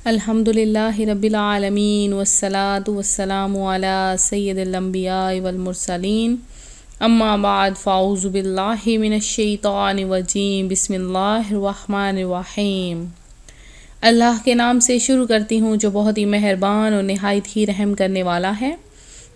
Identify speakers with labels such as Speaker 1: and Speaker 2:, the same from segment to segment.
Speaker 1: الحمدللہ رب العالمین والصلاة والسلام علی سید الانبیاء والمرسلین اما بعد فاعوذ باللہ من الشیطان الرجیم بسم اللہ الرحمن الرحیم۔ اللہ کے نام سے شروع کرتی ہوں جو بہت ہی مہربان اور نہایت ہی رحم کرنے والا ہے۔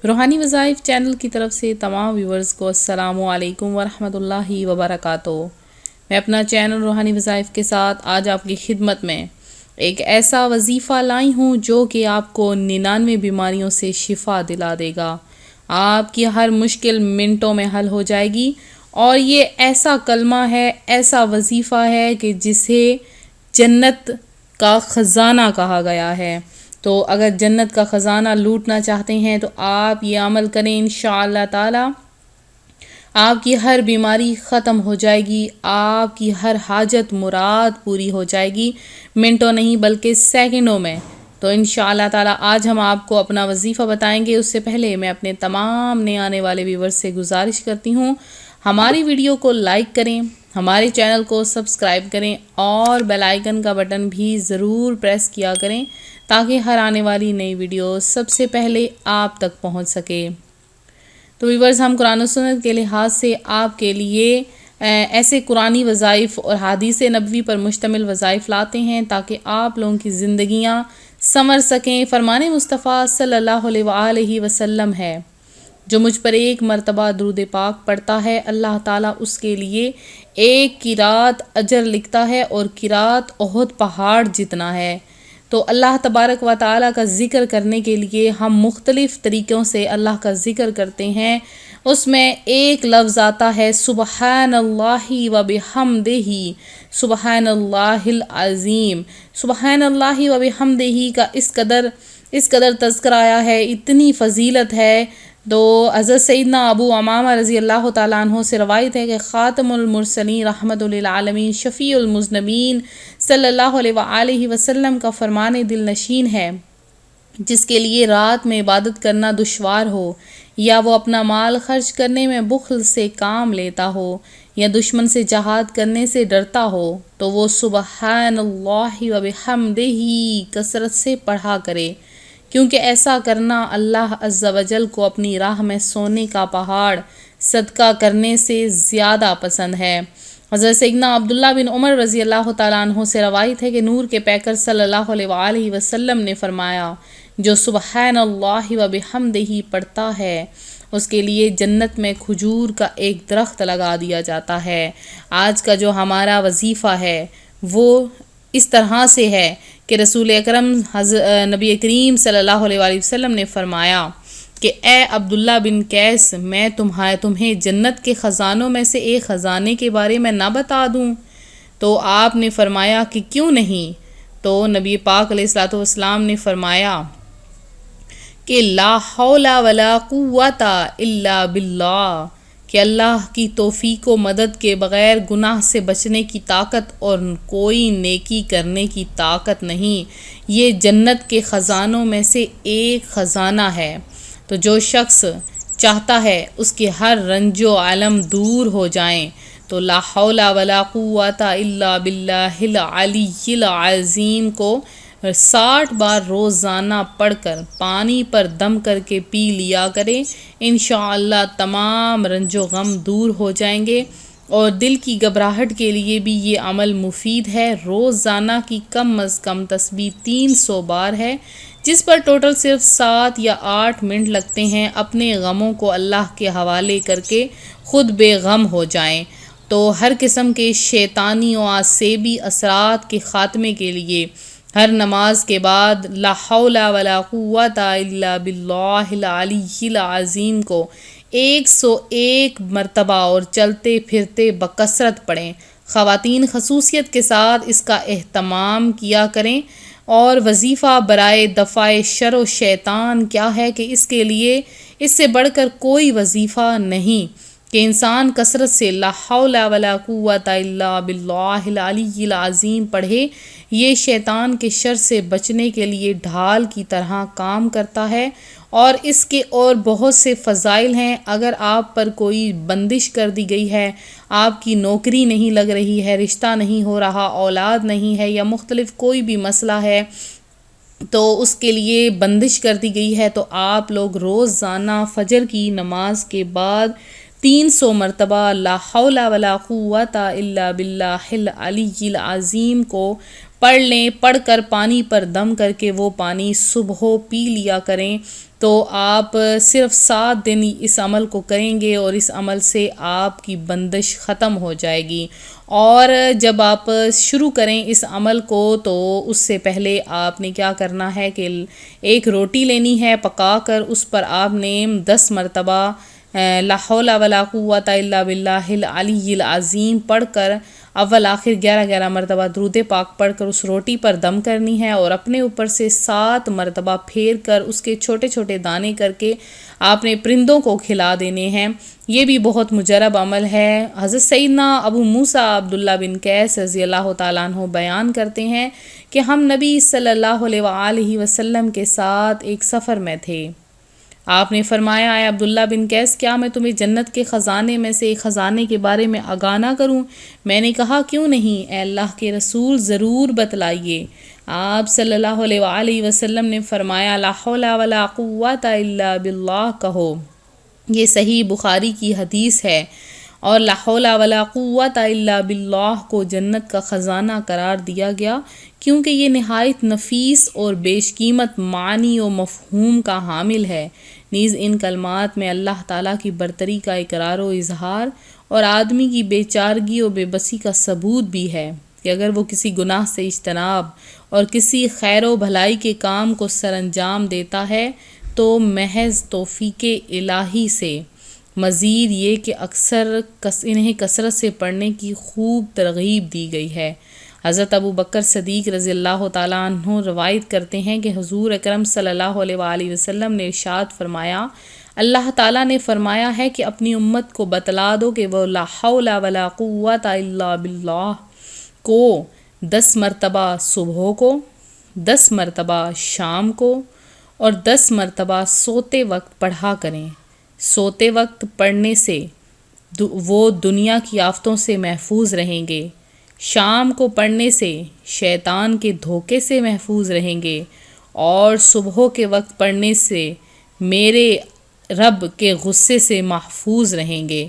Speaker 1: روحانی وظائف چینل کی طرف سے تمام ویورز کو السلام علیکم ورحمۃ اللہ وبرکاتہ۔ میں اپنا چینل روحانی وظائف کے ساتھ آج آپ کی خدمت میں ایک ایسا وظیفہ لائی ہوں جو کہ آپ کو 99 بیماریوں سے شفا دلا دے گا۔ آپ کی ہر مشکل منٹوں میں حل ہو جائے گی، اور یہ ایسا کلمہ ہے، ایسا وظیفہ ہے کہ جسے جنت کا خزانہ کہا گیا ہے۔ تو اگر جنت کا خزانہ لوٹنا چاہتے ہیں تو آپ یہ عمل کریں، انشاءاللہ تعالی آپ کی ہر بیماری ختم ہو جائے گی، آپ کی ہر حاجت مراد پوری ہو جائے گی، منٹوں نہیں بلکہ سیکنڈوں میں۔ تو انشاءاللہ تعالی آج ہم آپ کو اپنا وظیفہ بتائیں گے۔ اس سے پہلے میں اپنے تمام نئے آنے والے ویورز سے گزارش کرتی ہوں، ہماری ویڈیو کو لائک کریں، ہمارے چینل کو سبسکرائب کریں اور بیل آئیکن کا بٹن بھی ضرور پریس کیا کریں تاکہ ہر آنے والی نئی ویڈیو سب سے پہلے آپ تک پہنچ سکے۔ تو ویورز، ہم قرآن و سنت کے لحاظ سے آپ کے لیے ایسے قرآنی وظائف اور حدیث نبوی پر مشتمل وظائف لاتے ہیں تاکہ آپ لوگوں کی زندگیاں سنور سکیں۔ فرمان مصطفیٰ صلی اللہ علیہ وآلہ وسلم ہے، جو مجھ پر ایک مرتبہ درود پاک پڑھتا ہے اللہ تعالیٰ اس کے لیے ایک قرات اجر لکھتا ہے، اور قرات احد پہاڑ جتنا ہے۔ تو اللہ تبارک و تعالیٰ کا ذکر کرنے کے لیے ہم مختلف طریقوں سے اللہ کا ذکر کرتے ہیں۔ اس میں ایک لفظ آتا ہے سبحان اللہ و بحمدہ، سبحان اللہ العظیم۔ سبحان اللہ و بحمدہ کا اس قدر تذکر آیا ہے، اتنی فضیلت ہے۔ تو حضرت سیدنا ابو امامہ رضی اللہ تعالیٰ عنہ سے روایت ہے کہ خاتم المرسلین رحمت للعالمین شفیع المذنبین صلی اللہ علیہ وآلہ وسلم کا فرمان دل نشین ہے، جس کے لیے رات میں عبادت کرنا دشوار ہو، یا وہ اپنا مال خرچ کرنے میں بخل سے کام لیتا ہو، یا دشمن سے جہاد کرنے سے ڈرتا ہو، تو وہ سبحان اللہ و بحمدہ کثرت سے پڑھا کرے، کیونکہ ایسا کرنا اللہ عز و جل کو اپنی راہ میں سونے کا پہاڑ صدقہ کرنے سے زیادہ پسند ہے۔ حضرت سیدنا عبداللہ بن عمر رضی اللہ تعالیٰ عنہ سے روایت ہے کہ نور کے پیکر صلی اللہ علیہ وآلہ وسلم نے فرمایا، جو سبحان اللہ و بحمدہ پڑھتا ہے اس کے لیے جنت میں کھجور کا ایک درخت لگا دیا جاتا ہے۔ آج کا جو ہمارا وظیفہ ہے وہ اس طرح سے ہے کہ رسول اکرم نبی کریم صلی اللہ علیہ وآلہ وسلم نے فرمایا کہ اے عبداللہ بن قیس، میں تمہیں جنت کے خزانوں میں سے ایک خزانے کے بارے میں نہ بتا دوں؟ تو آپ نے فرمایا کہ کیوں نہیں؟ تو نبی پاک علیہ الصلوۃ والسلام نے فرمایا کہ لا حول ولا قوت الا باللہ، کہ اللہ کی توفیق و مدد کے بغیر گناہ سے بچنے کی طاقت اور کوئی نیکی کرنے کی طاقت نہیں۔ یہ جنت کے خزانوں میں سے ایک خزانہ ہے۔ تو جو شخص چاہتا ہے اس کے ہر رنج و علم دور ہو جائیں تو لا حول ولا قوت الا باللہ العلی العظیم کو 60 بار روزانہ پڑھ کر پانی پر دم کر کے پی لیا کرے، انشاءاللہ تمام رنج و غم دور ہو جائیں گے۔ اور دل کی گھبراہٹ کے لیے بھی یہ عمل مفید ہے۔ روزانہ کی کم از کم تسبیح 300 بار ہے، جس پر ٹوٹل صرف 7 یا 8 منٹ لگتے ہیں۔ اپنے غموں کو اللہ کے حوالے کر کے خود بے غم ہو جائیں۔ تو ہر قسم کے شیطانی و عصبی اثرات کے خاتمے کے لیے ہر نماز کے بعد لا حول ولا قوت الا باللہ العلی العظیم کو 101 مرتبہ اور چلتے پھرتے بکثرت پڑھیں۔ خواتین خصوصیت کے ساتھ اس کا اہتمام کیا کریں۔ اور وظیفہ برائے دفع شر و شیطان کیا ہے کہ اس کے لیے اس سے بڑھ کر کوئی وظیفہ نہیں کہ انسان کثرت سے لا حول ولا قوت الا باللہ العلی العظیم پڑھے۔ یہ شیطان کے شر سے بچنے کے لیے ڈھال کی طرح کام کرتا ہے، اور اس کے اور بہت سے فضائل ہیں۔ اگر آپ پر کوئی بندش کر دی گئی ہے، آپ کی نوکری نہیں لگ رہی ہے، رشتہ نہیں ہو رہا، اولاد نہیں ہے، یا مختلف کوئی بھی مسئلہ ہے، تو اس کے لیے بندش کر دی گئی ہے، تو آپ لوگ روزانہ فجر کی نماز کے بعد 300 مرتبہ لا حول ولا قوت الا باللہ العلی العظیم کو پڑھ لیں، پڑھ کر پانی پر دم کر کے وہ پانی صبح پی لیا کریں۔ تو آپ صرف 7 دن اس عمل کو کریں گے اور اس عمل سے آپ کی بندش ختم ہو جائے گی۔ اور جب آپ شروع کریں اس عمل کو تو اس سے پہلے آپ نے کیا کرنا ہے کہ ایک روٹی لینی ہے پکا کر، اس پر آپ نے 10 مرتبہ لا حول ولا قوت الا باللہ العلی العظیم پڑھ کر اول آخر 11 مرتبہ درود پاک پڑھ کر اس روٹی پر دم کرنی ہے، اور اپنے اوپر سے 7 مرتبہ پھیر کر اس کے چھوٹے چھوٹے دانے کر کے آپ نے پرندوں کو کھلا دینے ہیں۔ یہ بھی بہت مجرب عمل ہے۔ حضرت سیدنا ابو موسیٰ عبداللہ بن قیس رضی اللہ تعالیٰ عنہ بیان کرتے ہیں کہ ہم نبی صلی اللہ علیہ وآلہ وسلم کے ساتھ ایک سفر میں تھے۔ آپ نے فرمایا، اے عبداللہ بن قیس، کیا میں تمہیں جنت کے خزانے میں سے ایک خزانے کے بارے میں آگاہ نہ کروں؟ میں نے کہا کیوں نہیں، اے اللہ کے رسول ضرور بتلائیے۔ آپ صلی اللہ علیہ وآلہ وسلم نے فرمایا، لا حول ولا قوت الا باللہ کہو۔ یہ صحیح بخاری کی حدیث ہے، اور لا حول ولا قوت الا باللہ کو جنت کا خزانہ قرار دیا گیا کیونکہ یہ نہایت نفیس اور بیش قیمت معنی و مفہوم کا حامل ہے۔ نیز ان کلمات میں اللہ تعالیٰ کی برتری کا اقرار و اظہار اور آدمی کی بے چارگی و بے بسی کا ثبوت بھی ہے کہ اگر وہ کسی گناہ سے اجتناب اور کسی خیر و بھلائی کے کام کو سر انجام دیتا ہے تو محض توفیق الہی سے، مزید یہ کہ انہیں کثرت سے پڑھنے کی خوب ترغیب دی گئی ہے۔ حضرت ابو بکر صدیق رضی اللہ تعالیٰ عنہ روایت کرتے ہیں کہ حضور اکرم صلی اللہ علیہ وآلہ وسلم نے ارشاد فرمایا، اللہ تعالیٰ نے فرمایا ہے کہ اپنی امت کو بتلا دو کہ وہ لا حول ولا قوت الا باللہ کو 10 مرتبہ صبح کو، 10 مرتبہ شام کو اور 10 مرتبہ سوتے وقت پڑھا کریں۔ سوتے وقت پڑھنے سے وہ دنیا کی آفتوں سے محفوظ رہیں گے، شام کو پڑھنے سے شیطان کے دھوکے سے محفوظ رہیں گے، اور صبح کے وقت پڑھنے سے میرے رب کے غصے سے محفوظ رہیں گے۔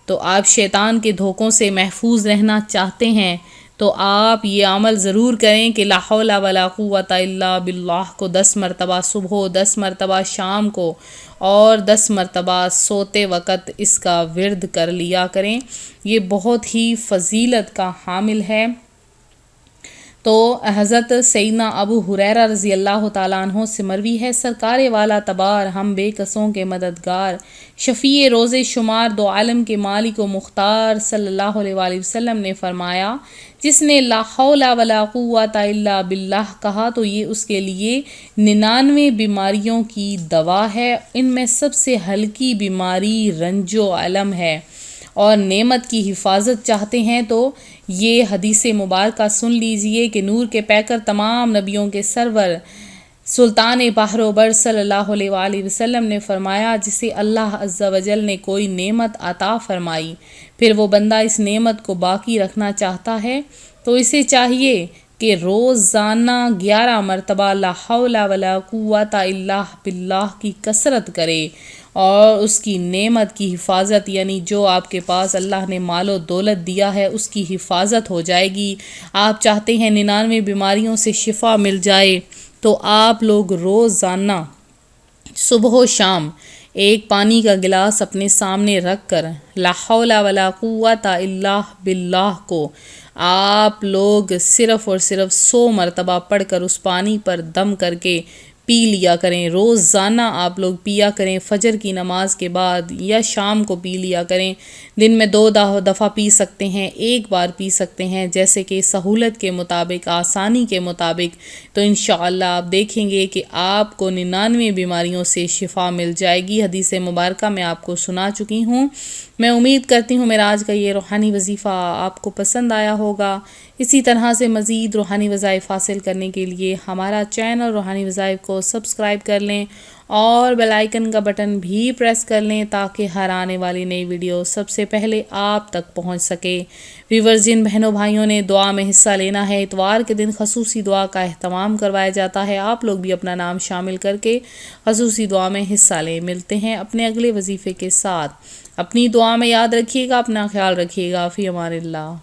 Speaker 1: تو آپ شیطان کے دھوکوں سے محفوظ رہنا چاہتے ہیں تو آپ یہ عمل ضرور کریں کہ لا حول ولا قوت الا باللہ کو 10 مرتبہ صبح، 10 مرتبہ شام کو اور 10 مرتبہ سوتے وقت اس کا ورد کر لیا کریں۔ یہ بہت ہی فضیلت کا حامل ہے۔ تو حضرت سیدنا ابو ہریرہ رضی اللہ تعالیٰ عنہ سے مروی ہے، سرکار والا تبار ہم بے کسوں کے مددگار، شفیع روز شمار دو عالم کے مالک و مختار صلی اللہ علیہ وآلہ وسلم نے فرمایا، جس نے لا حول ولا قوت الا باللہ کہا تو یہ اس کے لیے 99 بیماریوں کی دوا ہے۔ ان میں سب سے ہلکی بیماری رنج و علم ہے، اور نعمت کی حفاظت چاہتے ہیں تو یہ حدیث مبارکہ سن لیجئے کہ نور کے پیکر تمام نبیوں کے سرور سلطان بحر و بر صلی اللہ علیہ وآلہ وسلم نے فرمایا، جسے اللہ عز و جل نے کوئی نعمت عطا فرمائی، پھر وہ بندہ اس نعمت کو باقی رکھنا چاہتا ہے تو اسے چاہیے کہ روزانہ 11 مرتبہ لا حول ولا قوت الا باللہ کی کثرت کرے، اور اس کی نعمت کی حفاظت، یعنی جو آپ کے پاس اللہ نے مال و دولت دیا ہے اس کی حفاظت ہو جائے گی۔ آپ چاہتے ہیں 99 بیماریوں سے شفا مل جائے تو آپ لوگ روزانہ صبح و شام ایک پانی کا گلاس اپنے سامنے رکھ کر لا حول ولا قوت الا باللہ کو آپ لوگ صرف اور صرف 100 مرتبہ پڑھ کر اس پانی پر دم کر کے پی لیا کریں۔ روزانہ آپ لوگ پیا کریں، فجر کی نماز کے بعد یا شام کو پی لیا کریں۔ دن میں 2 دفعہ پی سکتے ہیں، ایک بار پی سکتے ہیں، جیسے کہ سہولت کے مطابق، آسانی کے مطابق۔ تو انشاءاللہ آپ دیکھیں گے کہ آپ کو 99 بیماریوں سے شفا مل جائے گی۔ حدیث مبارکہ میں آپ کو سنا چکی ہوں۔ میں امید کرتی ہوں میرا آج کا یہ روحانی وظیفہ آپ کو پسند آیا ہوگا۔ اسی طرح سے مزید روحانی وظائف حاصل کرنے کے لیے ہمارا چینل روحانی وظائف کو سبسکرائب کر لیں اور بیل آئیکن کا بٹن بھی پریس کر لیں تاکہ ہر آنے والی نئی ویڈیو سب سے پہلے آپ تک پہنچ سکے۔ ویورز، جن بہنوں بھائیوں نے دعا میں حصہ لینا ہے، اتوار کے دن خصوصی دعا کا اہتمام کروایا جاتا ہے، آپ لوگ بھی اپنا نام شامل کر کے خصوصی دعا میں حصہ لیں۔ ملتے ہیں اپنے اگلے وظیفے کے ساتھ۔ اپنی دعا میں یاد رکھیے گا، اپنا خیال رکھیے گا۔ فی امان اللہ۔